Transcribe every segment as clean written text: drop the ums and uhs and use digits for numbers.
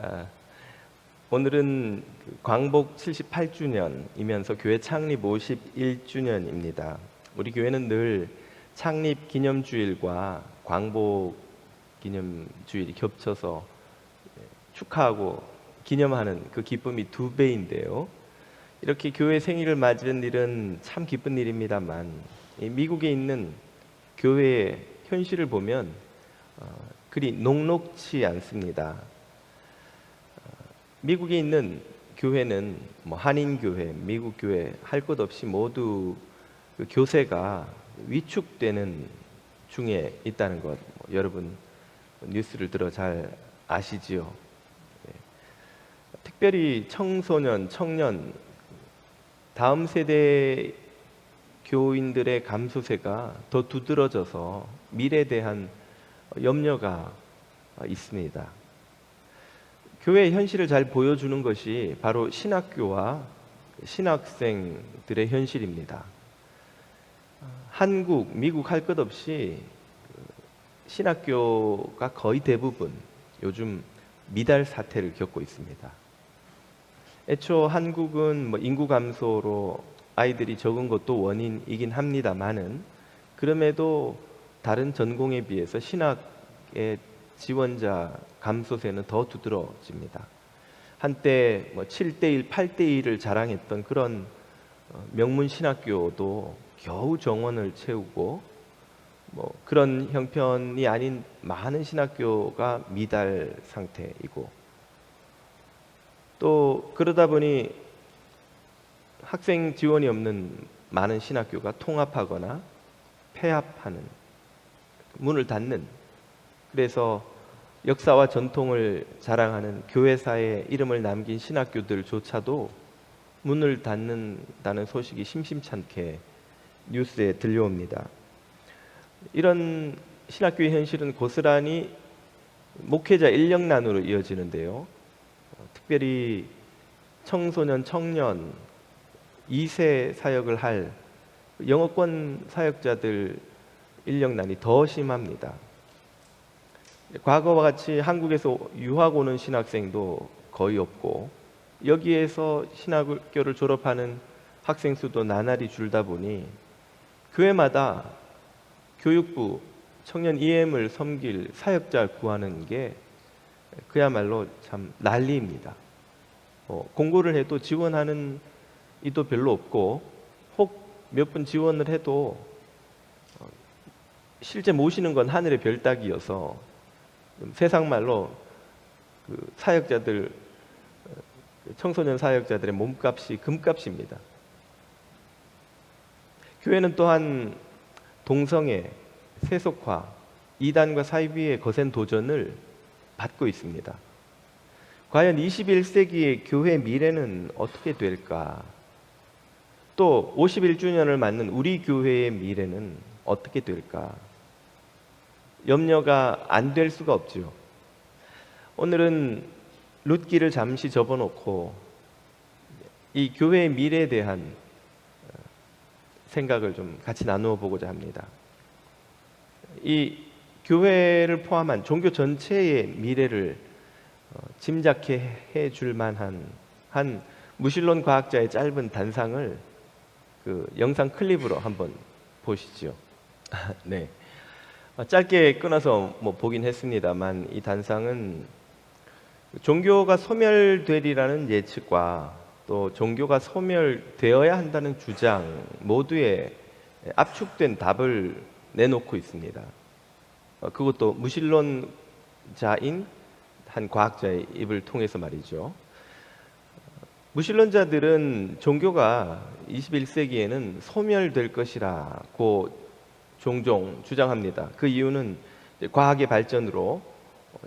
아, 오늘은 광복 78주년이면서 교회 창립 51주년입니다. 우리 교회는 늘 창립 기념주일과 광복 기념주일이 겹쳐서 축하하고 기념하는 그 기쁨이 두 배인데요. 이렇게 교회 생일을 맞이하는 일은 참 기쁜 일입니다만, 이 미국에 있는 교회의 현실을 보면 그리 녹록치 않습니다. 미국에 있는 교회는 한인교회, 미국교회 할 것 없이 모두 그 교세가 위축되는 중에 있다는 것, 여러분 뉴스를 들어 잘 아시지요. 예. 특별히 청소년, 청년, 다음 세대 교인들의 감수세가 더 두드러져서 미래에 대한 염려가 있습니다. 교회의 현실을 잘 보여주는 것이 바로 신학교와 신학생들의 현실입니다. 한국, 미국 할 것 없이 신학교가 거의 대부분 요즘 미달 사태를 겪고 있습니다. 애초 한국은 인구 감소로 아이들이 적은 것도 원인이긴 합니다만은, 그럼에도 다른 전공에 비해서 신학의 지원자 감소세는 더 두드러집니다. 한때 7대1, 8대1을 자랑했던 그런 명문 신학교도 겨우 정원을 채우고, 그런 형편이 아닌 많은 신학교가 미달 상태이고, 또 그러다 보니 학생 지원이 없는 많은 신학교가 통합하거나 폐합하는, 문을 닫는, 그래서 역사와 전통을 자랑하는 교회사에 이름을 남긴 신학교들조차도 문을 닫는다는 소식이 심심찮게 뉴스에 들려옵니다. 이런 신학교의 현실은 고스란히 목회자 인력난으로 이어지는데요. 특별히 청소년, 청년, 2세 사역을 할 영어권 사역자들 인력난이 더 심합니다. 과거와 같이 한국에서 유학 오는 신학생도 거의 없고, 여기에서 신학교를 졸업하는 학생 수도 나날이 줄다 보니 교회마다 교육부 청년 EM을 섬길 사역자를 구하는 게 그야말로 참 난리입니다. 공고를 해도 지원하는 이도 별로 없고, 혹 몇 분 지원을 해도 실제 모시는 건 하늘의 별 따기여서 세상 말로 그 사역자들, 청소년 사역자들의 몸값이 금값입니다. 교회는 또한 동성애, 세속화, 이단과 사이비의 거센 도전을 받고 있습니다. 과연 21세기의 교회 미래는 어떻게 될까? 또 51주년을 맞는 우리 교회의 미래는 어떻게 될까? 염려가 안 될 수가 없죠. 오늘은 룻기를 잠시 접어놓고 이 교회의 미래에 대한 생각을 좀 같이 나누어 보고자 합니다. 이 교회를 포함한 종교 전체의 미래를 짐작해 줄 만한 한 무신론 과학자의 짧은 단상을 그 영상 클립으로 한번 보시죠. 네. 짧게 끊어서 보긴 했습니다만, 이 단상은 종교가 소멸되리라는 예측과 또 종교가 소멸되어야 한다는 주장 모두에 압축된 답을 내놓고 있습니다. 그것도 무신론자인 한 과학자의 입을 통해서 말이죠. 무신론자들은 종교가 21세기에는 소멸될 것이라고 종종 주장합니다. 그 이유는 과학의 발전으로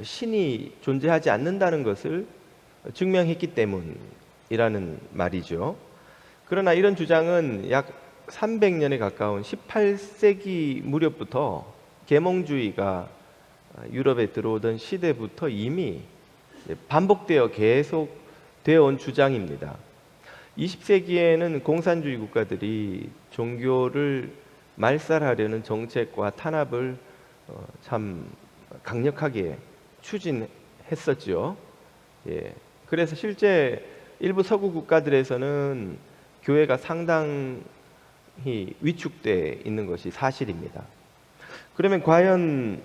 신이 존재하지 않는다는 것을 증명했기 때문이라는 말이죠. 그러나 이런 주장은 약 300년에 가까운 18세기 무렵부터 계몽주의가 유럽에 들어오던 시대부터 이미 반복되어 계속 되어 온 주장입니다. 20세기에는 공산주의 국가들이 종교를 말살하려는 정책과 탄압을 참 강력하게 추진했었죠. 예. 그래서 실제 일부 서구 국가들에서는 교회가 상당히 위축돼 있는 것이 사실입니다. 그러면 과연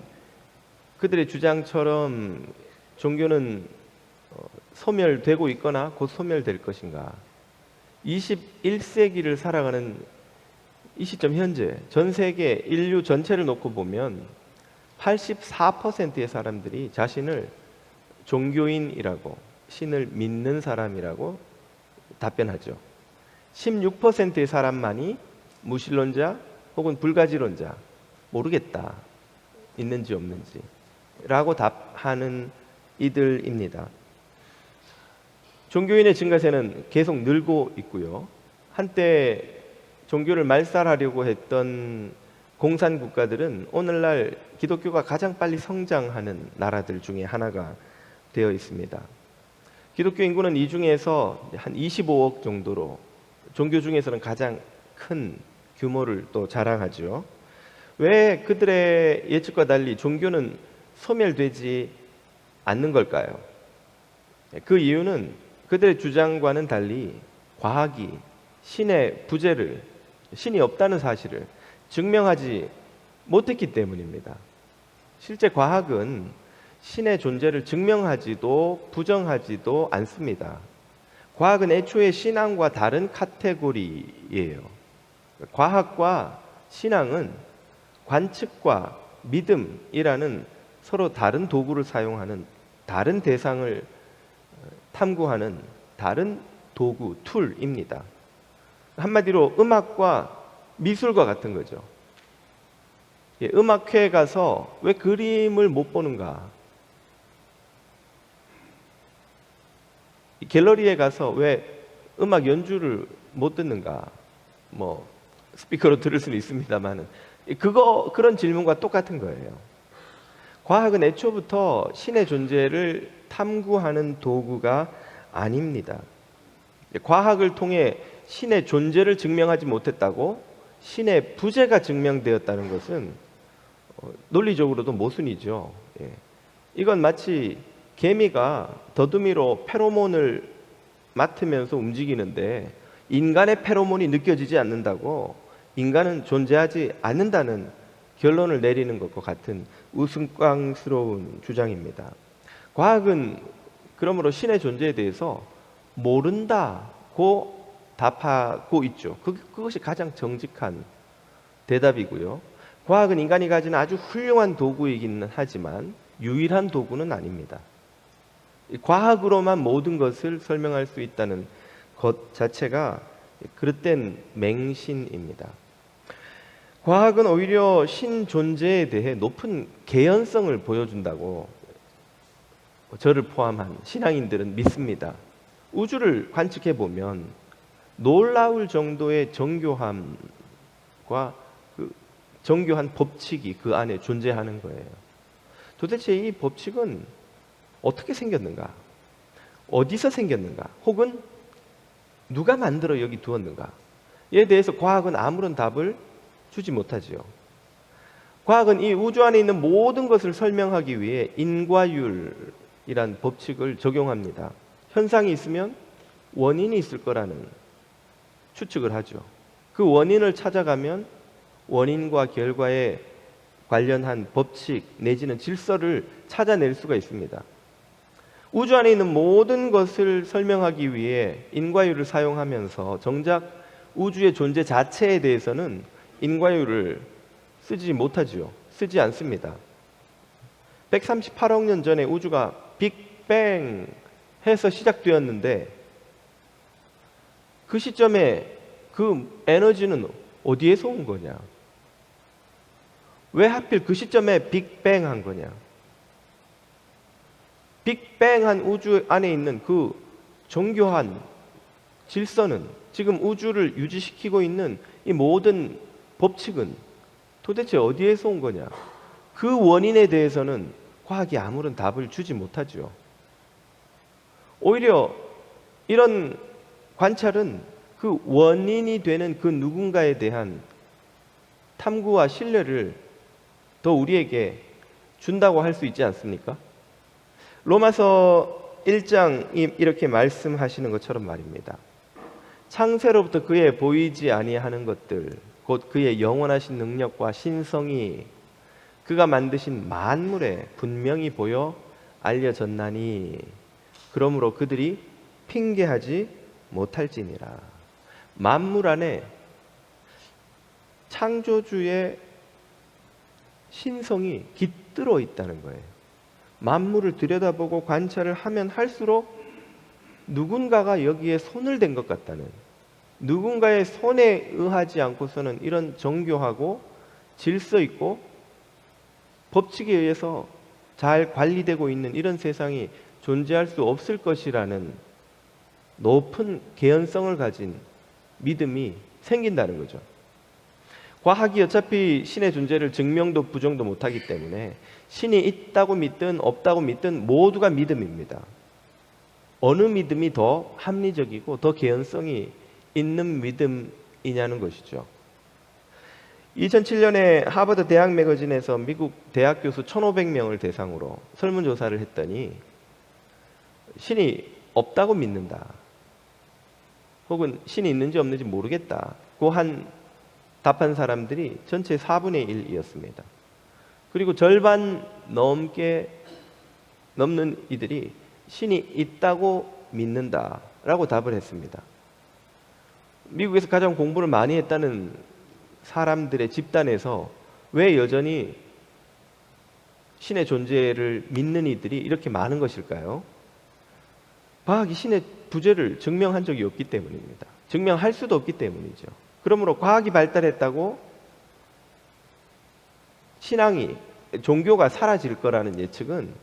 그들의 주장처럼 종교는 소멸되고 있거나 곧 소멸될 것인가? 21세기를 살아가는 이 시점 현재 전 세계 인류 전체를 놓고 보면 84%의 사람들이 자신을 종교인이라고, 신을 믿는 사람이라고 답변하죠. 16%의 사람만이 무신론자 혹은 불가지론자, 모르겠다, 있는지 없는지 라고 답하는 이들입니다. 종교인의 증가세는 계속 늘고 있고요. 한때 종교를 말살하려고 했던 공산 국가들은 오늘날 기독교가 가장 빨리 성장하는 나라들 중에 하나가 되어 있습니다. 기독교 인구는 이 중에서 한 25억 정도로 종교 중에서는 가장 큰 규모를 또 자랑하죠. 왜 그들의 예측과 달리 종교는 소멸되지 않는 걸까요? 그 이유는 그들의 주장과는 달리 과학이 신의 부재를, 신이 없다는 사실을 증명하지 못했기 때문입니다. 실제 과학은 신의 존재를 증명하지도 부정하지도 않습니다. 과학은 애초에 신앙과 다른 카테고리예요. 과학과 신앙은 관측과 믿음이라는 서로 다른 도구를 사용하는, 다른 대상을 탐구하는 다른 도구, 툴입니다. 한마디로 음악과 미술과 같은 거죠. 음악회에 가서 왜 그림을 못 보는가? 갤러리에 가서 왜 음악 연주를 못 듣는가? 뭐 스피커로 들을 수는 있습니다만은 그런 질문과 똑같은 거예요. 과학은 애초부터 신의 존재를 탐구하는 도구가 아닙니다. 과학을 통해 신의 존재를 증명하지 못했다고 신의 부재가 증명되었다는 것은 논리적으로도 모순이죠. 이건 마치 개미가 더듬이로 페로몬을 맡으면서 움직이는데 인간의 페로몬이 느껴지지 않는다고 인간은 존재하지 않는다는 결론을 내리는 것과 같은 우스꽝스러운 주장입니다. 과학은 그러므로 신의 존재에 대해서 모른다고 답하고 있죠. 그것이 가장 정직한 대답이고요. 과학은 인간이 가진 아주 훌륭한 도구이기는 하지만 유일한 도구는 아닙니다. 과학으로만 모든 것을 설명할 수 있다는 것 자체가 그릇된 맹신입니다. 과학은 오히려 신 존재에 대해 높은 개연성을 보여준다고 저를 포함한 신앙인들은 믿습니다. 우주를 관측해 보면 놀라울 정도의 정교함과 그 정교한 법칙이 그 안에 존재하는 거예요. 도대체 이 법칙은 어떻게 생겼는가? 어디서 생겼는가? 혹은 누가 만들어 여기 두었는가? 이에 대해서 과학은 아무런 답을 주지 못하지요. 과학은 이 우주 안에 있는 모든 것을 설명하기 위해 인과율이란 법칙을 적용합니다. 현상이 있으면 원인이 있을 거라는 추측을 하죠. 그 원인을 찾아가면 원인과 결과에 관련한 법칙 내지는 질서를 찾아낼 수가 있습니다. 우주 안에 있는 모든 것을 설명하기 위해 인과율을 사용하면서 정작 우주의 존재 자체에 대해서는 인과율을 쓰지 못하지요. 쓰지 않습니다. 138억 년 전에 우주가 빅뱅 해서 시작되었는데 그 시점에 그 에너지는 어디에서 온 거냐? 왜 하필 그 시점에 빅뱅 한 거냐? 빅뱅한 우주 안에 있는 그 정교한 질서는, 지금 우주를 유지시키고 있는 이 모든 법칙은 도대체 어디에서 온 거냐? 그 원인에 대해서는 과학이 아무런 답을 주지 못하죠. 오히려 이런 관찰은 그 원인이 되는 그 누군가에 대한 탐구와 신뢰를 더 우리에게 준다고 할 수 있지 않습니까? 로마서 1장이 이렇게 말씀하시는 것처럼 말입니다. 창세로부터 그의 보이지 아니하는 것들, 곧 그의 영원하신 능력과 신성이 그가 만드신 만물에 분명히 보여 알려졌나니 그러므로 그들이 핑계하지 못할지니라. 만물 안에 창조주의 신성이 깃들어 있다는 거예요. 만물을 들여다보고 관찰을 하면 할수록 누군가가 여기에 손을 댄 것 같다는, 누군가의 손에 의하지 않고서는 이런 정교하고 질서 있고 법칙에 의해서 잘 관리되고 있는 이런 세상이 존재할 수 없을 것이라는 높은 개연성을 가진 믿음이 생긴다는 거죠. 과학이 어차피 신의 존재를 증명도 부정도 못하기 때문에 신이 있다고 믿든 없다고 믿든 모두가 믿음입니다. 어느 믿음이 더 합리적이고 더 개연성이 있는 믿음이냐는 것이죠. 2007년에 하버드 대학 매거진에서 미국 대학 교수 1,500명을 대상으로 설문조사를 했더니 신이 없다고 믿는다, 혹은 신이 있는지 없는지 모르겠다 고 답한 사람들이 전체 4분의 1이었습니다. 그리고 절반 넘는 이들이 신이 있다고 믿는다라고 답을 했습니다. 미국에서 가장 공부를 많이 했다는 사람들의 집단에서 왜 여전히 신의 존재를 믿는 이들이 이렇게 많은 것일까요? 과학이 신의 부재를 증명한 적이 없기 때문입니다. 증명할 수도 없기 때문이죠. 그러므로 과학이 발달했다고 신앙이, 종교가 사라질 거라는 예측은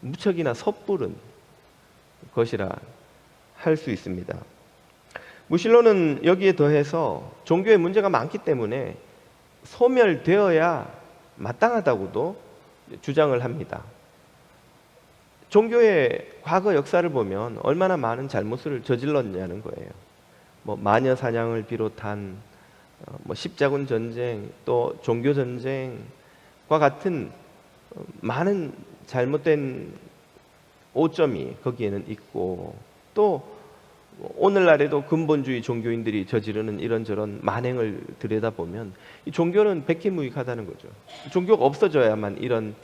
무척이나 섣부른 것이라 할 수 있습니다. 무신론은 여기에 더해서 종교에 문제가 많기 때문에 소멸되어야 마땅하다고도 주장을 합니다. 종교의 과거 역사를 보면 얼마나 많은 잘못을 저질렀냐는 거예요. 마녀 사냥을 비롯한 십자군 전쟁, 또 종교 전쟁과 같은 많은 잘못된 오점이 거기에는 있고, 또 오늘날에도 근본주의 종교인들이 저지르는 이런저런 만행을 들여다보면 이 종교는 백해무익하다는 거죠. 종교가 없어져야만 이런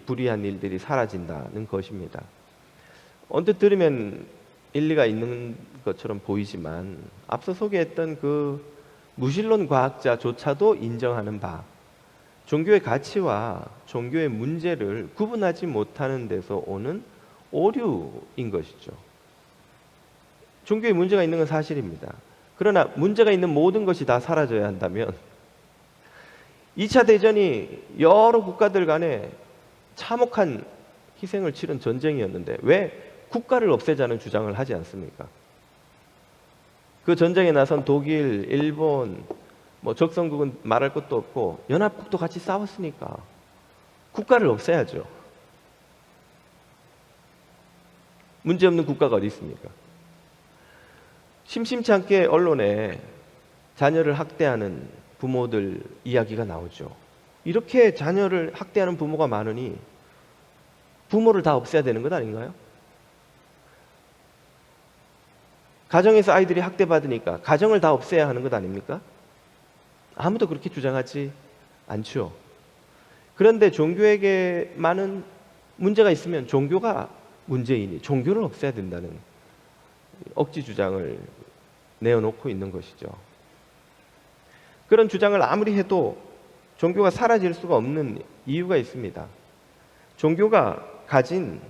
불의한 일들이 사라진다는 것입니다. 언뜻 들으면 일리가 있는 것처럼 보이지만 앞서 소개했던 그 무신론 과학자조차도 인정하는 바, 종교의 가치와 종교의 문제를 구분하지 못하는 데서 오는 오류인 것이죠. 종교에 문제가 있는 건 사실입니다. 그러나 문제가 있는 모든 것이 다 사라져야 한다면 2차 대전이 여러 국가들 간에 참혹한 희생을 치른 전쟁이었는데 왜 국가를 없애자는 주장을 하지 않습니까? 그 전쟁에 나선 독일, 일본, 적성국은 말할 것도 없고 연합국도 같이 싸웠으니까 국가를 없애야죠. 문제없는 국가가 어디 있습니까? 심심치 않게 언론에 자녀를 학대하는 부모들 이야기가 나오죠. 이렇게 자녀를 학대하는 부모가 많으니 부모를 다 없애야 되는 것 아닌가요? 가정에서 아이들이 학대받으니까 가정을 다 없애야 하는 것 아닙니까? 아무도 그렇게 주장하지 않죠. 그런데 종교에게 많은 문제가 있으면 종교가 문제이니 종교를 없애야 된다는 억지 주장을 내어놓고 있는 것이죠. 그런 주장을 아무리 해도 종교가 사라질 수가 없는 이유가 있습니다. 종교가 가진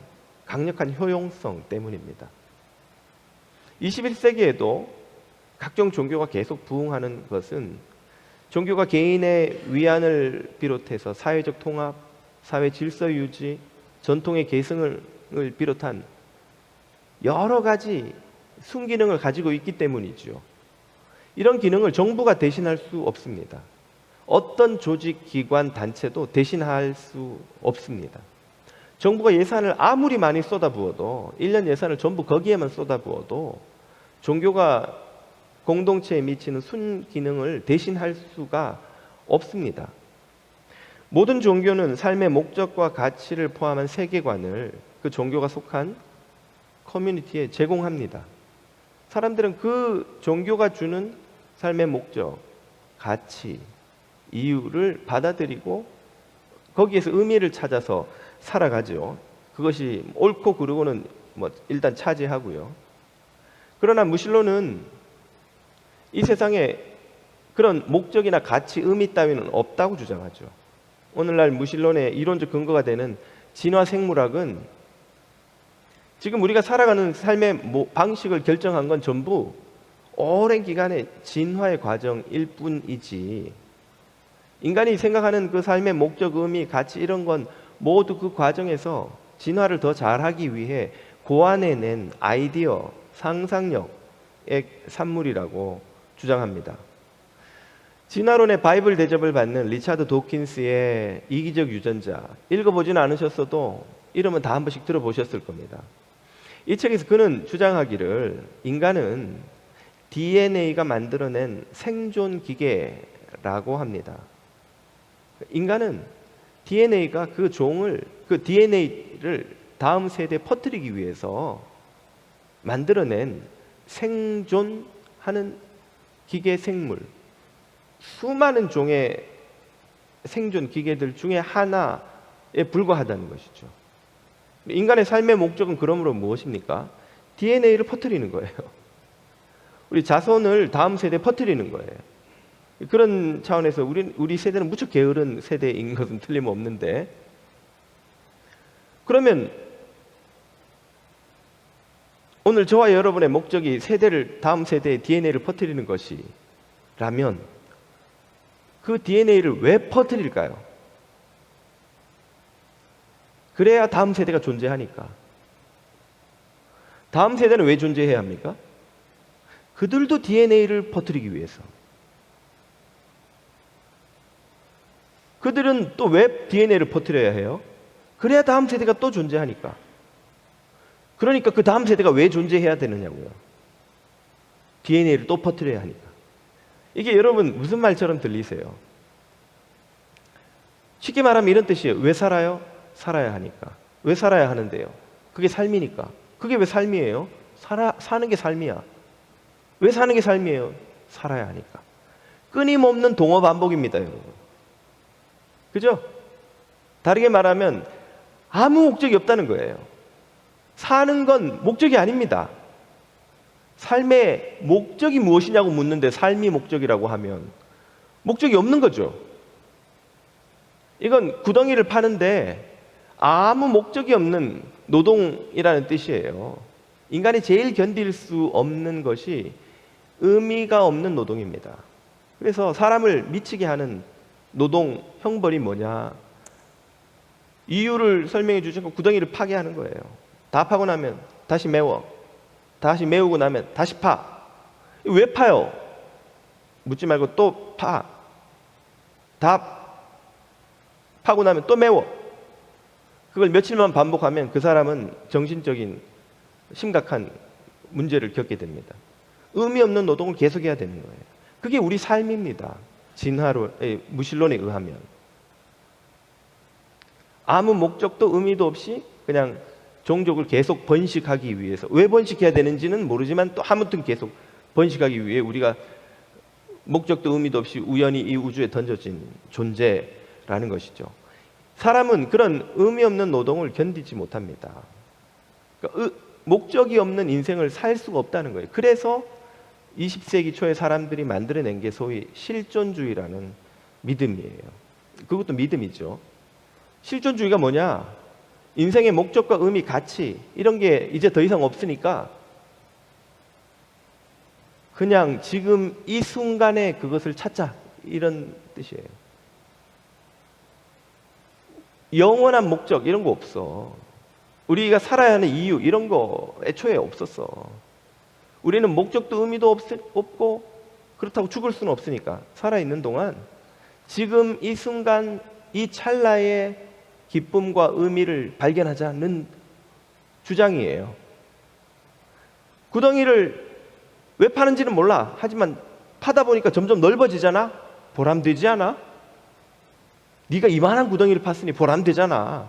강력한 효용성 때문입니다. 21세기에도 각종 종교가 계속 부흥하는 것은 종교가 개인의 위안을 비롯해서 사회적 통합, 사회 질서 유지, 전통의 계승을 비롯한 여러 가지 순기능을 가지고 있기 때문이죠. 이런 기능을 정부가 대신할 수 없습니다. 어떤 조직, 기관, 단체도 대신할 수 없습니다. 정부가 예산을 아무리 많이 쏟아부어도 1년 예산을 전부 거기에만 쏟아부어도 종교가 공동체에 미치는 순기능을 대신할 수가 없습니다. 모든 종교는 삶의 목적과 가치를 포함한 세계관을 그 종교가 속한 커뮤니티에 제공합니다. 사람들은 그 종교가 주는 삶의 목적, 가치, 이유를 받아들이고 거기에서 의미를 찾아서 살아가죠. 그것이 옳고 그르고는 일단 차지하고요. 그러나 무신론은 이 세상에 그런 목적이나 가치, 의미 따위는 없다고 주장하죠. 오늘날 무신론의 이론적 근거가 되는 진화 생물학은 지금 우리가 살아가는 삶의 방식을 결정한 건 전부 오랜 기간의 진화의 과정일 뿐이지, 인간이 생각하는 그 삶의 목적, 의미, 가치 이런 건 모두 그 과정에서 진화를 더 잘하기 위해 고안해낸 아이디어, 상상력의 산물이라고 주장합니다. 진화론의 바이블 대접을 받는 리차드 도킨스의 이기적 유전자, 읽어보지는 않으셨어도 이름은 다 한 번씩 들어보셨을 겁니다. 이 책에서 그는 주장하기를 인간은 DNA가 만들어낸 생존 기계라고 합니다. 인간은 DNA가 그 DNA를 다음 세대에 퍼뜨리기 위해서 만들어낸 생존하는 기계 생물, 수많은 종의 생존 기계들 중에 하나에 불과하다는 것이죠. 인간의 삶의 목적은 그러므로 무엇입니까? DNA를 퍼뜨리는 거예요. 우리 자손을 다음 세대에 퍼뜨리는 거예요. 그런 차원에서 우리 세대는 무척 게으른 세대인 것은 틀림없는데, 그러면 오늘 저와 여러분의 목적이 다음 세대에 DNA를 퍼뜨리는 것이라면 그 DNA를 왜 퍼뜨릴까요? 그래야 다음 세대가 존재하니까. 다음 세대는 왜 존재해야 합니까? 그들도 DNA를 퍼뜨리기 위해서. 그들은 또 왜 DNA를 퍼뜨려야 해요? 그래야 다음 세대가 또 존재하니까. 그러니까 그 다음 세대가 왜 존재해야 되느냐고요. DNA를 또 퍼뜨려야 하니까. 이게 여러분 무슨 말처럼 들리세요? 쉽게 말하면 이런 뜻이에요. 왜 살아요? 살아야 하니까. 왜 살아야 하는데요? 그게 삶이니까. 그게 왜 삶이에요? 사는 게 삶이야. 왜 사는 게 삶이에요? 살아야 하니까. 끊임없는 동어 반복입니다, 여러분. 그죠? 다르게 말하면 아무 목적이 없다는 거예요. 사는 건 목적이 아닙니다. 삶의 목적이 무엇이냐고 묻는데 삶이 목적이라고 하면 목적이 없는 거죠. 이건 구덩이를 파는데 아무 목적이 없는 노동이라는 뜻이에요. 인간이 제일 견딜 수 없는 것이 의미가 없는 노동입니다. 그래서 사람을 미치게 하는 노동 형벌이 뭐냐? 이유를 설명해 주지 않고 구덩이를 파게 하는 거예요. 다 파고 나면 다시 메워. 다시 메우고 나면 다시 파. 왜 파요? 묻지 말고 또 파. 다 파고 나면 또 메워. 그걸 며칠만 반복하면 그 사람은 정신적인 심각한 문제를 겪게 됩니다. 의미 없는 노동을 계속해야 되는 거예요. 그게 우리 삶입니다. 무신론에 의하면 아무 목적도 의미도 없이 그냥 종족을 계속 번식하기 위해서, 왜 번식해야 되는지는 모르지만 또 아무튼 계속 번식하기 위해 우리가 목적도 의미도 없이 우연히 이 우주에 던져진 존재라는 것이죠. 사람은 그런 의미 없는 노동을 견디지 못합니다. 그러니까 목적이 없는 인생을 살 수가 없다는 거예요. 그래서 20세기 초에 사람들이 만들어낸 게 소위 실존주의라는 믿음이에요. 그것도 믿음이죠. 실존주의가 뭐냐? 인생의 목적과 의미, 가치 이런 게 이제 더 이상 없으니까 그냥 지금 이 순간에 그것을 찾자, 이런 뜻이에요. 영원한 목적 이런 거 없어. 우리가 살아야 하는 이유 이런 거 애초에 없었어. 우리는 목적도 의미도 없고 그렇다고 죽을 수는 없으니까 살아있는 동안 지금 이 순간 이 찰나의 기쁨과 의미를 발견하자는 주장이에요. 구덩이를 왜 파는지는 몰라. 하지만 파다 보니까 점점 넓어지잖아. 보람되지 않아? 네가 이만한 구덩이를 팠으니 보람되잖아.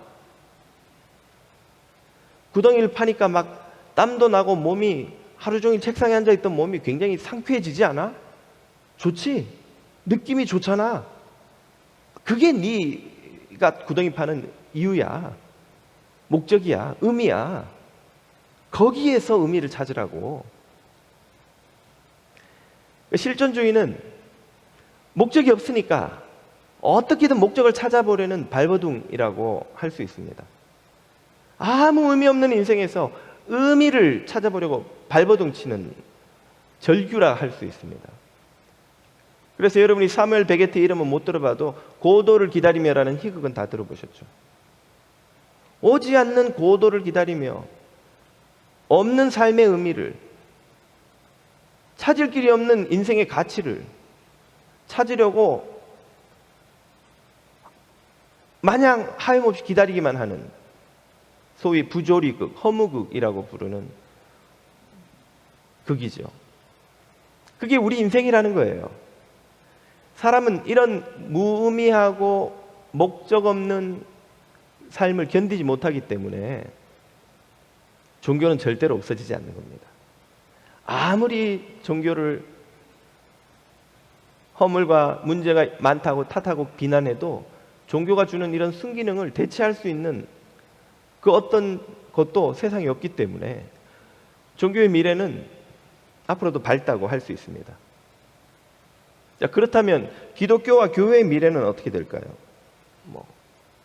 구덩이를 파니까 막 땀도 나고 몸이 하루 종일 책상에 앉아 있던 몸이 굉장히 상쾌해지지 않아? 좋지? 느낌이 좋잖아. 그게 네가 구덩이 파는 이유야. 목적이야. 의미야. 거기에서 의미를 찾으라고. 실존주의는 목적이 없으니까 어떻게든 목적을 찾아보려는 발버둥이라고 할 수 있습니다. 아무 의미 없는 인생에서 의미를 찾아보려고 발버둥 치는 절규라 할 수 있습니다. 그래서 여러분이 사무엘 베게트 이름은 못 들어봐도 고도를 기다리며라는 희극은 다 들어보셨죠. 오지 않는 고도를 기다리며 없는 삶의 의미를, 찾을 길이 없는 인생의 가치를 찾으려고 마냥 하염없이 기다리기만 하는 소위 부조리극, 허무극이라고 부르는 극이죠. 그게 우리 인생이라는 거예요. 사람은 이런 무의미하고 목적 없는 삶을 견디지 못하기 때문에 종교는 절대로 없어지지 않는 겁니다. 아무리 종교를 허물과 문제가 많다고 탓하고 비난해도 종교가 주는 이런 순기능을 대체할 수 있는 그 어떤 것도 세상에 없기 때문에 종교의 미래는 앞으로도 밝다고 할 수 있습니다. 자, 그렇다면 기독교와 교회의 미래는 어떻게 될까요?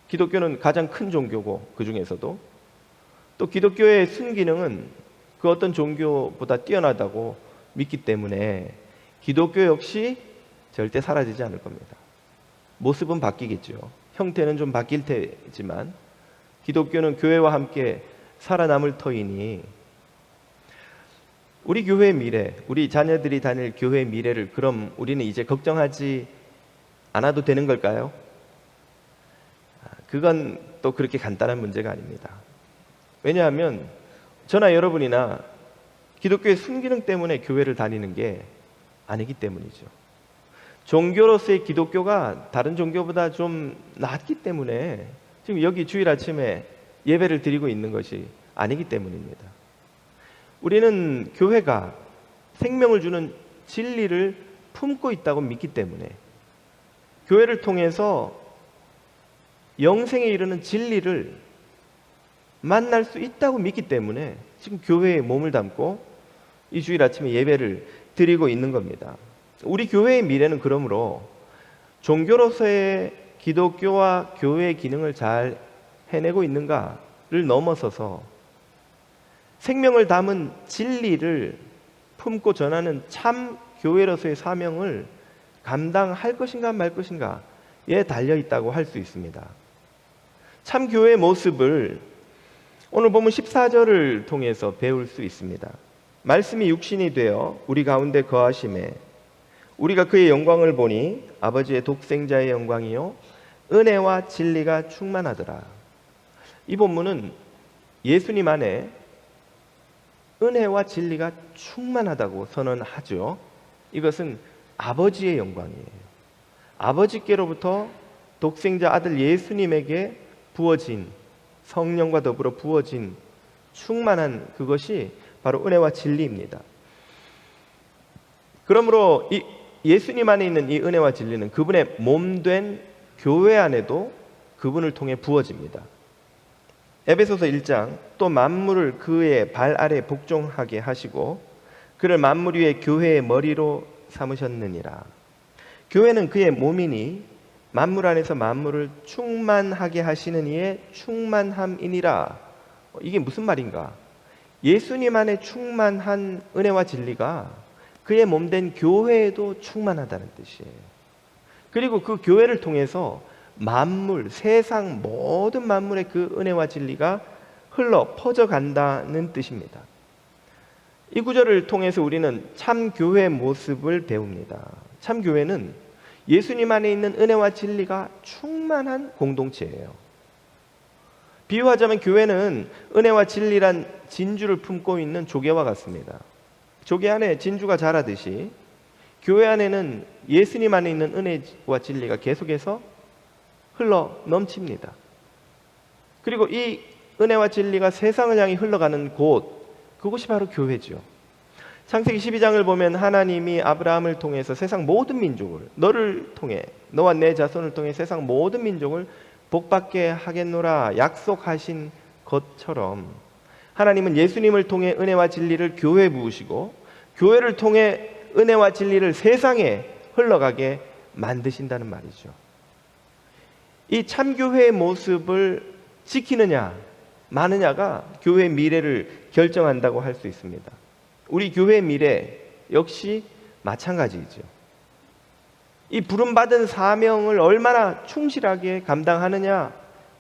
기독교는 가장 큰 종교고 그 중에서도 또 기독교의 순기능은 그 어떤 종교보다 뛰어나다고 믿기 때문에 기독교 역시 절대 사라지지 않을 겁니다. 모습은 바뀌겠죠. 형태는 좀 바뀔 테지만 기독교는 교회와 함께 살아남을 터이니 우리 교회의 미래, 우리 자녀들이 다닐 교회의 미래를 그럼 우리는 이제 걱정하지 않아도 되는 걸까요? 그건 또 그렇게 간단한 문제가 아닙니다. 왜냐하면 저나 여러분이나 기독교의 순기능 때문에 교회를 다니는 게 아니기 때문이죠. 종교로서의 기독교가 다른 종교보다 좀 낫기 때문에 지금 여기 주일 아침에 예배를 드리고 있는 것이 아니기 때문입니다. 우리는 교회가 생명을 주는 진리를 품고 있다고 믿기 때문에 교회를 통해서 영생에 이르는 진리를 만날 수 있다고 믿기 때문에 지금 교회에 몸을 담고 이 주일 아침에 예배를 드리고 있는 겁니다. 우리 교회의 미래는 그러므로 종교로서의 기독교와 교회의 기능을 잘 해내고 있는가를 넘어서서 생명을 담은 진리를 품고 전하는 참 교회로서의 사명을 감당할 것인가 말 것인가에 달려 있다고 할 수 있습니다. 참 교회의 모습을 오늘 보면 14절을 통해서 배울 수 있습니다. 말씀이 육신이 되어 우리 가운데 거하심에 우리가 그의 영광을 보니 아버지의 독생자의 영광이요 은혜와 진리가 충만하더라. 이 본문은 예수님 안에 은혜와 진리가 충만하다고 선언하죠. 이것은 아버지의 영광이에요. 아버지께로부터 독생자 아들 예수님에게 부어진 성령과 더불어 부어진 충만한 그것이 바로 은혜와 진리입니다. 그러므로 이 예수님 안에 있는 이 은혜와 진리는 그분의 몸된 교회 안에도 그분을 통해 부어집니다. 에베소서 1장 또 만물을 그의 발 아래 복종하게 하시고 그를 만물 위에 교회의 머리로 삼으셨느니라. 교회는 그의 몸이니 만물 안에서 만물을 충만하게 하시는 이의 충만함이니라. 이게 무슨 말인가? 예수님 안에 충만한 은혜와 진리가 그의 몸된 교회에도 충만하다는 뜻이에요. 그리고 그 교회를 통해서 만물, 세상 모든 만물의 그 은혜와 진리가 흘러 퍼져간다는 뜻입니다. 이 구절을 통해서 우리는 참 교회의 모습을 배웁니다. 참 교회는 예수님 안에 있는 은혜와 진리가 충만한 공동체예요. 비유하자면 교회는 은혜와 진리란 진주를 품고 있는 조개와 같습니다. 조개 안에 진주가 자라듯이 교회 안에는 예수님 안에 있는 은혜와 진리가 계속해서 흘러 넘칩니다. 그리고 이 은혜와 진리가 세상을 향해 흘러가는 곳, 그것이 바로 교회죠. 창세기 12장을 보면 하나님이 아브라함을 통해서 세상 모든 민족을, 너를 통해, 너와 내 자손을 통해 세상 모든 민족을 복받게 하겠노라 약속하신 것처럼 하나님은 예수님을 통해 은혜와 진리를 교회에 부으시고 교회를 통해 은혜와 진리를 세상에 흘러가게 만드신다는 말이죠. 이 참교회의 모습을 지키느냐 마느냐가 교회의 미래를 결정한다고 할 수 있습니다. 우리 교회의 미래 역시 마찬가지이죠. 이 부름받은 사명을 얼마나 충실하게 감당하느냐,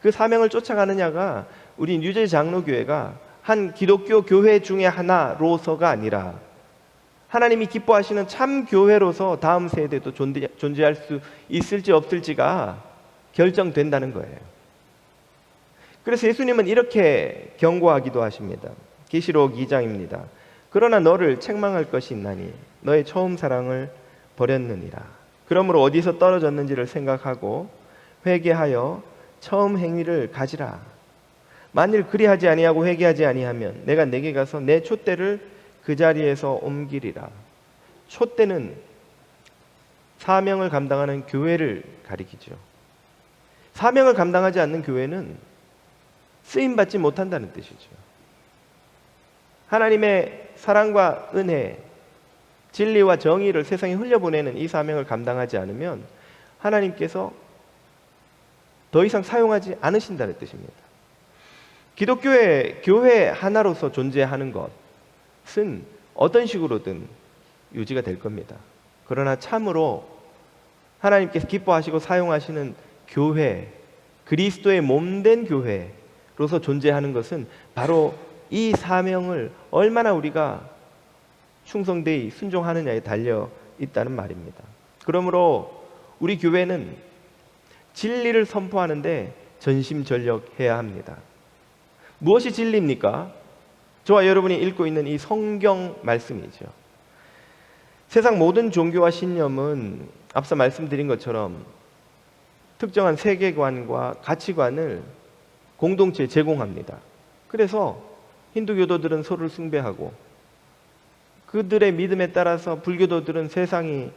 그 사명을 쫓아가느냐가 우리 뉴저지 장로교회가 한 기독교 교회 중에 하나로서가 아니라 하나님이 기뻐하시는 참 교회로서 다음 세대도 존재할 수 있을지 없을지가 결정된다는 거예요. 그래서 예수님은 이렇게 경고하기도 하십니다. 계시록 2장입니다. 그러나 너를 책망할 것이 있나니 너의 처음 사랑을 버렸느니라. 그러므로 어디서 떨어졌는지를 생각하고 회개하여 처음 행위를 가지라. 만일 그리하지 아니하고 회개하지 아니하면 내가 내게 가서 내 촛대를 그 자리에서 옮기리라. 촛대는 사명을 감당하는 교회를 가리키죠. 사명을 감당하지 않는 교회는 쓰임받지 못한다는 뜻이죠. 하나님의 사랑과 은혜, 진리와 정의를 세상에 흘려보내는 이 사명을 감당하지 않으면 하나님께서 더 이상 사용하지 않으신다는 뜻입니다. 기독교의 교회 하나로서 존재하는 것은 어떤 식으로든 유지가 될 겁니다. 그러나 참으로 하나님께서 기뻐하시고 사용하시는 교회, 그리스도의 몸된 교회로서 존재하는 것은 바로 이 사명을 얼마나 우리가 충성되이 순종하느냐에 달려 있다는 말입니다. 그러므로 우리 교회는 진리를 선포하는데 전심전력해야 합니다. 무엇이 진리입니까? 저와 여러분이 읽고 있는 이 성경 말씀이죠. 세상 모든 종교와 신념은 앞서 말씀드린 것처럼 특정한 세계관과 가치관을 공동체에 제공합니다. 그래서 힌두교도들은 서로를 숭배하고 그들의 믿음에 따라서 불교도들은 세상이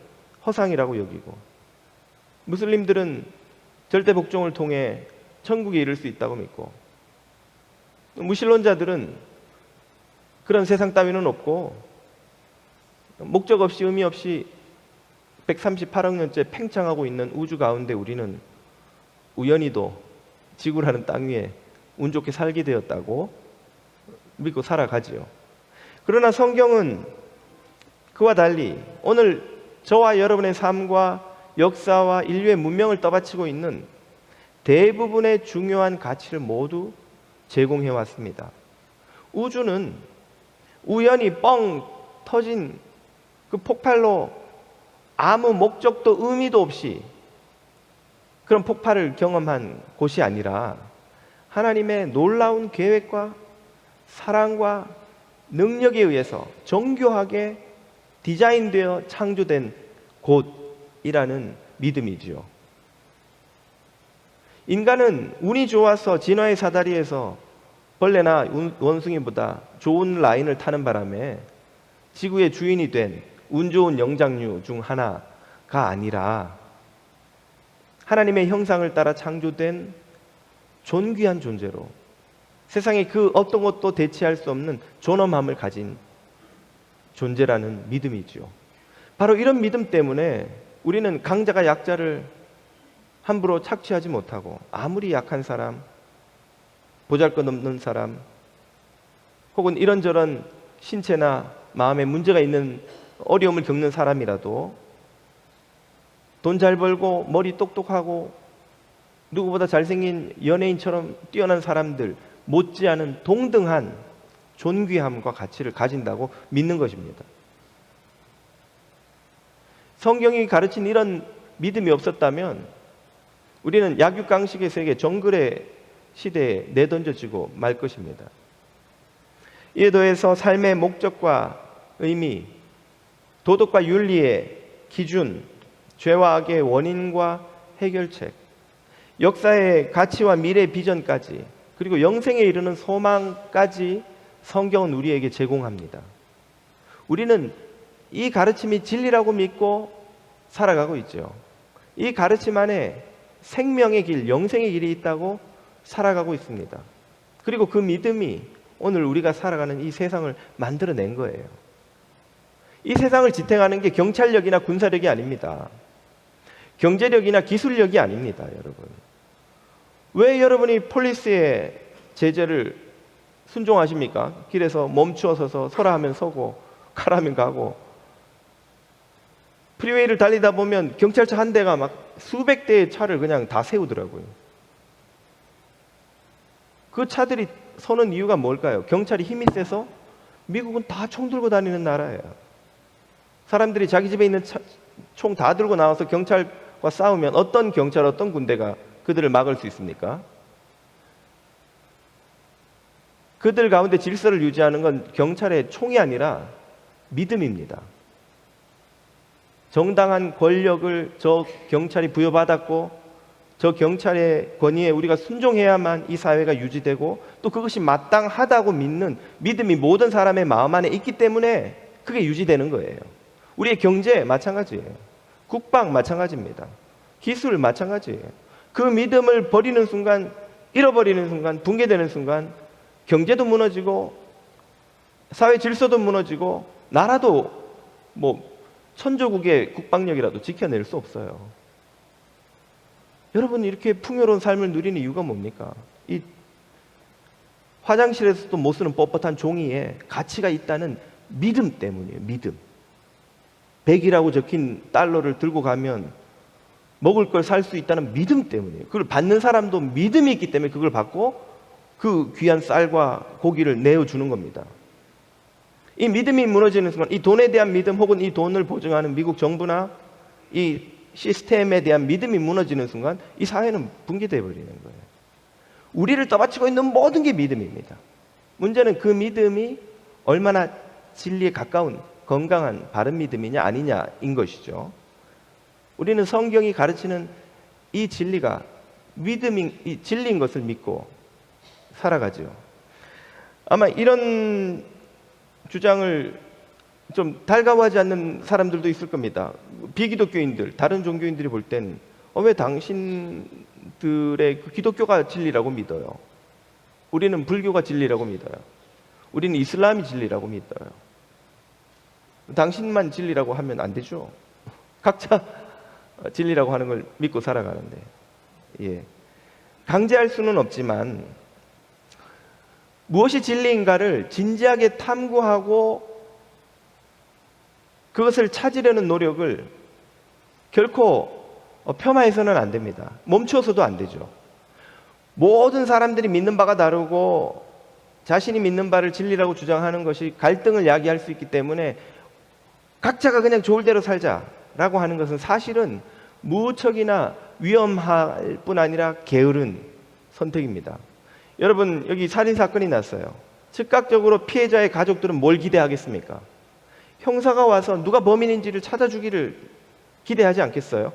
허상이라고 여기고 무슬림들은 절대 복종을 통해 천국에 이를 수 있다고 믿고 무신론자들은 그런 세상 따위는 없고 목적 없이 의미 없이 138억 년째 팽창하고 있는 우주 가운데 우리는 우연히도 지구라는 땅 위에 운 좋게 살게 되었다고 믿고 살아가지요. 그러나 성경은 그와 달리 오늘 저와 여러분의 삶과 역사와 인류의 문명을 떠받치고 있는 대부분의 중요한 가치를 모두 제공해 왔습니다. 우주는 우연히 뻥 터진 그 폭발로 아무 목적도 의미도 없이 그런 폭발을 경험한 곳이 아니라 하나님의 놀라운 계획과 사랑과 능력에 의해서 정교하게 디자인되어 창조된 곳이라는 믿음이지요. 인간은 운이 좋아서 진화의 사다리에서 벌레나 원숭이보다 좋은 라인을 타는 바람에 지구의 주인이 된 운 좋은 영장류 중 하나가 아니라 하나님의 형상을 따라 창조된 존귀한 존재로 세상에 그 어떤 것도 대체할 수 없는 존엄함을 가진 존재라는 믿음이지요. 바로 이런 믿음 때문에 우리는 강자가 약자를 함부로 착취하지 못하고 아무리 약한 사람, 보잘것없는 사람, 혹은 이런저런 신체나 마음에 문제가 있는 어려움을 겪는 사람이라도 돈 잘 벌고 머리 똑똑하고 누구보다 잘생긴 연예인처럼 뛰어난 사람들 못지않은 동등한 존귀함과 가치를 가진다고 믿는 것입니다. 성경이 가르친 이런 믿음이 없었다면 우리는 약육강식의 세계 정글의 시대에 내던져지고 말 것입니다. 이에 더해서 삶의 목적과 의미, 도덕과 윤리의 기준, 죄와 악의 원인과 해결책, 역사의 가치와 미래 비전까지, 그리고 영생에 이르는 소망까지 성경은 우리에게 제공합니다. 우리는 이 가르침이 진리라고 믿고 살아가고 있죠. 이 가르침 안에 생명의 길, 영생의 길이 있다고 살아가고 있습니다. 그리고 그 믿음이 오늘 우리가 살아가는 이 세상을 만들어낸 거예요. 이 세상을 지탱하는 게 경찰력이나 군사력이 아닙니다. 경제력이나 기술력이 아닙니다, 여러분. 왜 여러분이 폴리스의 제재를 순종하십니까? 길에서 멈추어 서서 서라 하면 서고 가라면 가고, 프리웨이를 달리다 보면 경찰차 한 대가 막 수백 대의 차를 그냥 다 세우더라고요. 그 차들이 서는 이유가 뭘까요? 경찰이 힘이 세서? 미국은 다 총 들고 다니는 나라예요. 사람들이 자기 집에 있는 총 다 들고 나와서 경찰과 싸우면 어떤 경찰, 어떤 군대가 그들을 막을 수 있습니까? 그들 가운데 질서를 유지하는 건 경찰의 총이 아니라 믿음입니다. 정당한 권력을 저 경찰이 부여받았고 저 경찰의 권위에 우리가 순종해야만 이 사회가 유지되고 또 그것이 마땅하다고 믿는 믿음이 모든 사람의 마음 안에 있기 때문에 그게 유지되는 거예요. 우리의 경제 마찬가지예요. 국방 마찬가지입니다. 기술 마찬가지예요. 그 믿음을 버리는 순간, 잃어버리는 순간, 붕괴되는 순간 경제도 무너지고 사회 질서도 무너지고 나라도 천조국의 국방력이라도 지켜낼 수 없어요. 여러분, 이렇게 풍요로운 삶을 누리는 이유가 뭡니까? 이 화장실에서도 못 쓰는 뻣뻣한 종이에 가치가 있다는 믿음 때문이에요. 믿음. 100이라고 적힌 달러를 들고 가면 먹을 걸 살 수 있다는 믿음 때문이에요. 그걸 받는 사람도 믿음이 있기 때문에 그걸 받고 그 귀한 쌀과 고기를 내어주는 겁니다. 이 믿음이 무너지는 순간, 이 돈에 대한 믿음 혹은 이 돈을 보증하는 미국 정부나 이 시스템에 대한 믿음이 무너지는 순간 이 사회는 붕괴되어 버리는 거예요. 우리를 떠받치고 있는 모든 게 믿음입니다. 문제는 그 믿음이 얼마나 진리에 가까운 건강한 바른 믿음이냐 아니냐인 것이죠. 우리는 성경이 가르치는 이 진리가 이 진리인 것을 믿고 살아가죠. 아마 이런 주장을 좀 달가워하지 않는 사람들도 있을 겁니다. 비기독교인들, 다른 종교인들이 볼 땐 왜 당신들의 그 기독교가 진리라고 믿어요? 우리는 불교가 진리라고 믿어요. 우리는 이슬람이 진리라고 믿어요. 당신만 진리라고 하면 안 되죠. 각자 진리라고 하는 걸 믿고 살아가는데, 강제할 수는 없지만 무엇이 진리인가를 진지하게 탐구하고 그것을 찾으려는 노력을 결코 폄하해서는 안 됩니다. 멈추어서도 안 되죠. 모든 사람들이 믿는 바가 다르고 자신이 믿는 바를 진리라고 주장하는 것이 갈등을 야기할 수 있기 때문에 각자가 그냥 좋을 대로 살자라고 하는 것은 사실은 무척이나 위험할 뿐 아니라 게으른 선택입니다. 여러분, 여기 살인사건이 났어요. 즉각적으로 피해자의 가족들은 뭘 기대하겠습니까? 형사가 와서 누가 범인인지를 찾아주기를 기대하지 않겠어요?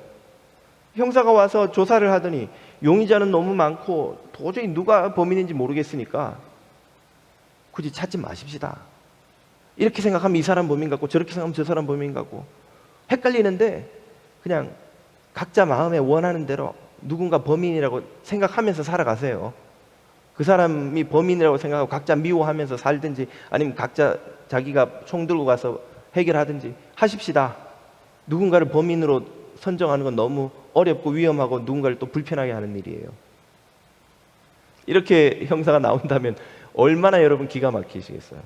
형사가 와서 조사를 하더니 용의자는 너무 많고 도저히 누가 범인인지 모르겠으니까 굳이 찾지 마십시다. 이렇게 생각하면 이 사람 범인 같고 저렇게 생각하면 저 사람 범인 같고 헷갈리는데 그냥 각자 마음에 원하는 대로 누군가 범인이라고 생각하면서 살아가세요. 그 사람이 범인이라고 생각하고 각자 미워하면서 살든지 아니면 각자 자기가 총 들고 가서 해결하든지 하십시다. 누군가를 범인으로 선정하는 건 너무 어렵고 위험하고 누군가를 또 불편하게 하는 일이에요. 이렇게 형사가 나온다면 얼마나 여러분 기가 막히시겠어요.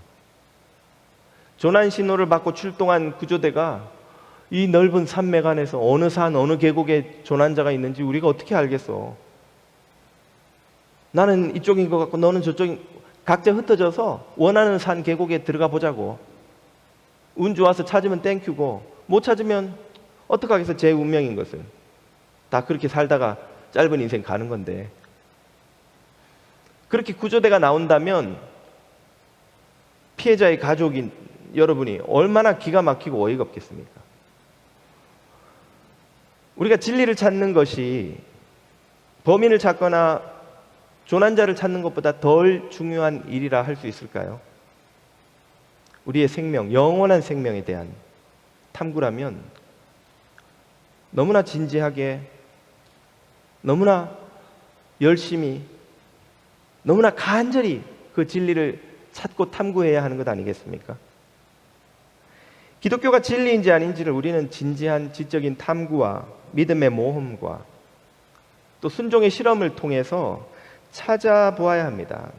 조난 신호를 받고 출동한 구조대가 이 넓은 산맥 안에서 어느 산 어느 계곡에 조난자가 있는지 우리가 어떻게 알겠어. 나는 이쪽인 것 같고 너는 저쪽인, 각자 흩어져서 원하는 산 계곡에 들어가 보자고. 운 좋아서 찾으면 땡큐고 못 찾으면 어떡하겠어. 제 운명인 것을. 다 그렇게 살다가 짧은 인생 가는 건데, 그렇게 구조대가 나온다면 피해자의 가족인 여러분이 얼마나 기가 막히고 어이가 없겠습니까? 우리가 진리를 찾는 것이 범인을 찾거나 조난자를 찾는 것보다 덜 중요한 일이라 할 수 있을까요? 우리의 생명, 영원한 생명에 대한 탐구라면 너무나 진지하게, 너무나 열심히, 너무나 간절히 그 진리를 찾고 탐구해야 하는 것 아니겠습니까? 기독교가 진리인지 아닌지를 우리는 진지한 지적인 탐구와 믿음의 모험과 또 순종의 실험을 통해서 찾아보아야 합니다.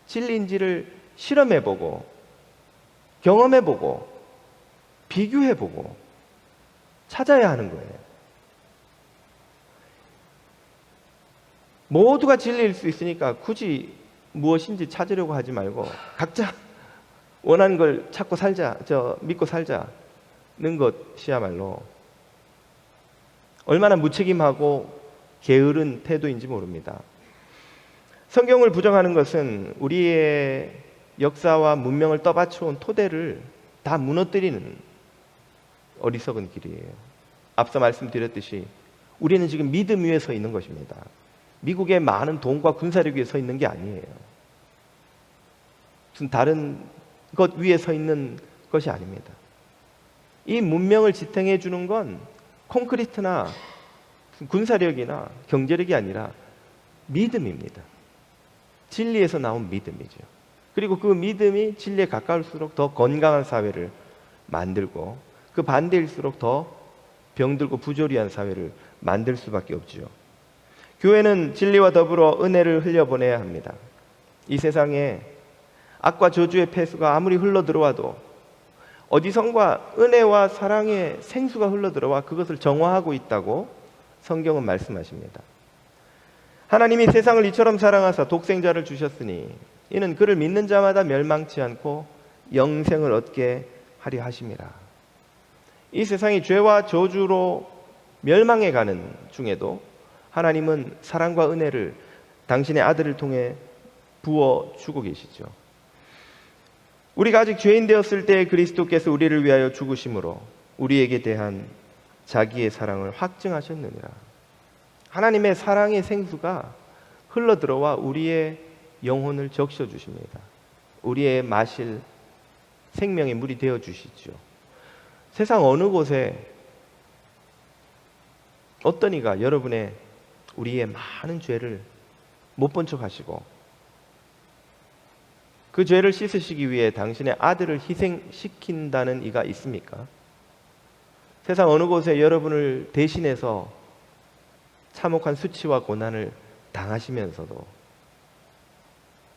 진리인지를 실험해보고 경험해보고 비교해보고 찾아야 하는 거예요. 모두가 진리일 수 있으니까 굳이 무엇인지 찾으려고 하지 말고 각자 원하는 걸 찾고 살자, 믿고 살자는 것이야말로 얼마나 무책임하고 게으른 태도인지 모릅니다. 성경을 부정하는 것은 우리의 역사와 문명을 떠받쳐온 토대를 다 무너뜨리는 어리석은 길이에요. 앞서 말씀드렸듯이 우리는 지금 믿음 위에 서 있는 것입니다. 미국의 많은 돈과 군사력 위에 서 있는 게 아니에요. 무슨 다른 것 위에 서 있는 것이 아닙니다. 이 문명을 지탱해 주는 건 콘크리트나 군사력이나 경제력이 아니라 믿음입니다. 진리에서 나온 믿음이죠. 그리고 그 믿음이 진리에 가까울수록 더 건강한 사회를 만들고 그 반대일수록 더 병들고 부조리한 사회를 만들 수밖에 없죠. 교회는 진리와 더불어 은혜를 흘려보내야 합니다. 이 세상에 악과 저주의 폐수가 아무리 흘러들어와도 어디선가 은혜와 사랑의 생수가 흘러들어와 그것을 정화하고 있다고 성경은 말씀하십니다. 하나님이 세상을 이처럼 사랑하사 독생자를 주셨으니 이는 그를 믿는 자마다 멸망치 않고 영생을 얻게 하려 하심이라. 이 세상이 죄와 저주로 멸망해가는 중에도 하나님은 사랑과 은혜를 당신의 아들을 통해 부어주고 계시죠. 우리가 아직 죄인 되었을 때 그리스도께서 우리를 위하여 죽으심으로 우리에게 대한 자기의 사랑을 확증하셨느니라. 하나님의 사랑의 생수가 흘러들어와 우리의 영혼을 적셔주십니다. 우리의 마실 생명의 물이 되어주시죠. 세상 어느 곳에 어떤 이가 여러분의 우리의 많은 죄를 못 본 척 하시고 그 죄를 씻으시기 위해 당신의 아들을 희생시킨다는 이가 있습니까? 세상 어느 곳에 여러분을 대신해서 참혹한 수치와 고난을 당하시면서도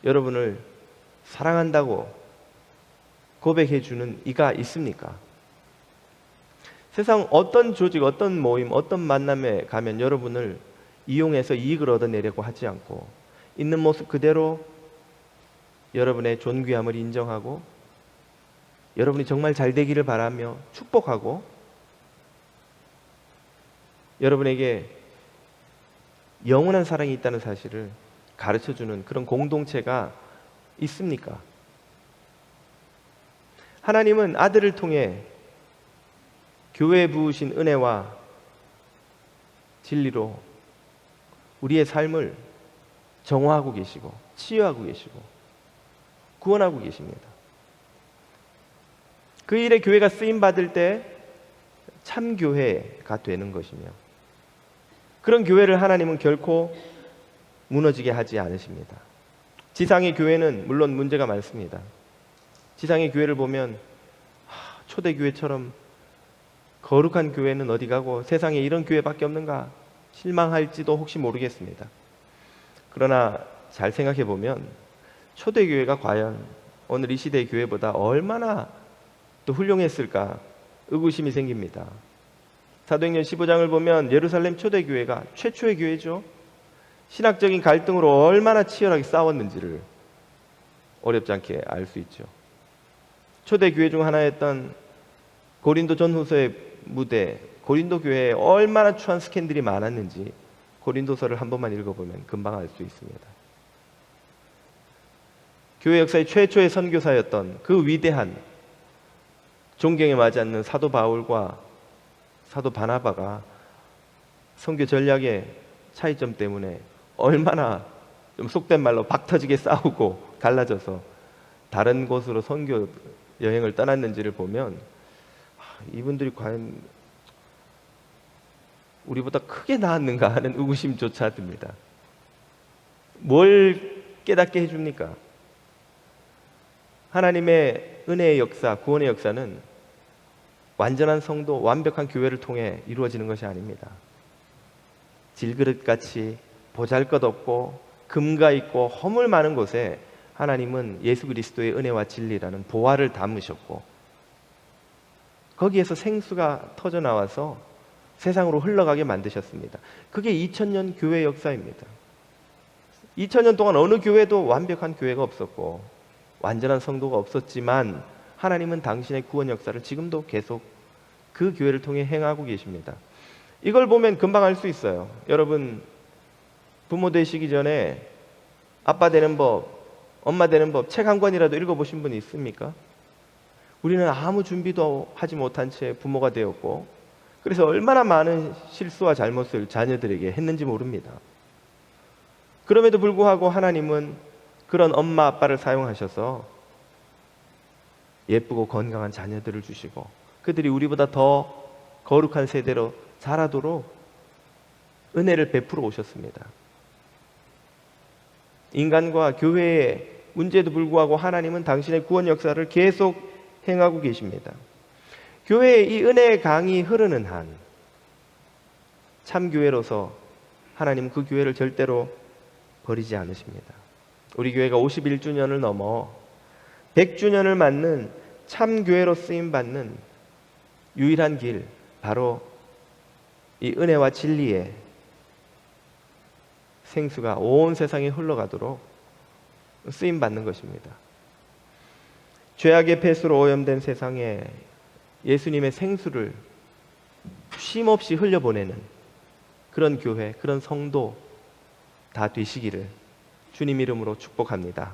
여러분을 사랑한다고 고백해 주는 이가 있습니까? 세상 어떤 조직, 어떤 모임, 어떤 만남에 가면 여러분을 이용해서 이익을 얻어내려고 하지 않고 있는 모습 그대로 여러분의 존귀함을 인정하고 여러분이 정말 잘 되기를 바라며 축복하고 여러분에게 영원한 사랑이 있다는 사실을 가르쳐주는 그런 공동체가 있습니까? 하나님은 아들을 통해 교회에 부으신 은혜와 진리로 우리의 삶을 정화하고 계시고 치유하고 계시고 구원하고 계십니다. 그 일에 교회가 쓰임받을 때 참교회가 되는 것이며 그런 교회를 하나님은 결코 무너지게 하지 않으십니다. 지상의 교회는 물론 문제가 많습니다. 지상의 교회를 보면 초대교회처럼 거룩한 교회는 어디 가고 세상에 이런 교회밖에 없는가 실망할지도 혹시 모르겠습니다. 그러나 잘 생각해 보면 초대교회가 과연 오늘 이 시대의 교회보다 얼마나 또 훌륭했을까 의구심이 생깁니다. 사도행전 15장을 보면 예루살렘 초대교회가 최초의 교회죠. 신학적인 갈등으로 얼마나 치열하게 싸웠는지를 어렵지 않게 알 수 있죠. 초대교회 중 하나였던 고린도 전후서의 무대, 고린도 교회에 얼마나 추한 스캔들이 많았는지 고린도서를 한 번만 읽어보면 금방 알 수 있습니다. 교회 역사의 최초의 선교사였던 그 위대한 존경에 맞지 않는 사도 바울과 사도 바나바가 선교 전략의 차이점 때문에 얼마나 좀 속된 말로 박 터지게 싸우고 갈라져서 다른 곳으로 선교 여행을 떠났는지를 보면 이분들이 과연 우리보다 크게 나았는가 하는 의구심조차 듭니다. 뭘 깨닫게 해줍니까? 하나님의 은혜의 역사, 구원의 역사는 완전한 성도, 완벽한 교회를 통해 이루어지는 것이 아닙니다. 질그릇같이 보잘것없고 금가 있고 허물 많은 곳에 하나님은 예수 그리스도의 은혜와 진리라는 보화를 담으셨고 거기에서 생수가 터져 나와서 세상으로 흘러가게 만드셨습니다. 그게 2000년 교회 역사입니다. 2000년 동안 어느 교회도 완벽한 교회가 없었고 완전한 성도가 없었지만 하나님은 당신의 구원 역사를 지금도 계속 그 교회를 통해 행하고 계십니다. 이걸 보면 금방 알 수 있어요. 여러분 부모 되시기 전에 아빠 되는 법, 엄마 되는 법 책 한 권이라도 읽어보신 분이 있습니까? 우리는 아무 준비도 하지 못한 채 부모가 되었고 그래서 얼마나 많은 실수와 잘못을 자녀들에게 했는지 모릅니다. 그럼에도 불구하고 하나님은 그런 엄마 아빠를 사용하셔서 예쁘고 건강한 자녀들을 주시고 그들이 우리보다 더 거룩한 세대로 자라도록 은혜를 베풀어 오셨습니다. 인간과 교회의 문제에도 불구하고 하나님은 당신의 구원 역사를 계속 행하고 계십니다. 교회의 이 은혜의 강이 흐르는 한 참교회로서 하나님은 그 교회를 절대로 버리지 않으십니다. 우리 교회가 51주년을 넘어 100주년을 맞는 참교회로 쓰임받는 유일한 길, 바로 이 은혜와 진리의 생수가 온 세상에 흘러가도록 쓰임받는 것입니다. 죄악의 폐수로 오염된 세상에 예수님의 생수를 쉼없이 흘려보내는 그런 교회, 그런 성도 다 되시기를 주님 이름으로 축복합니다.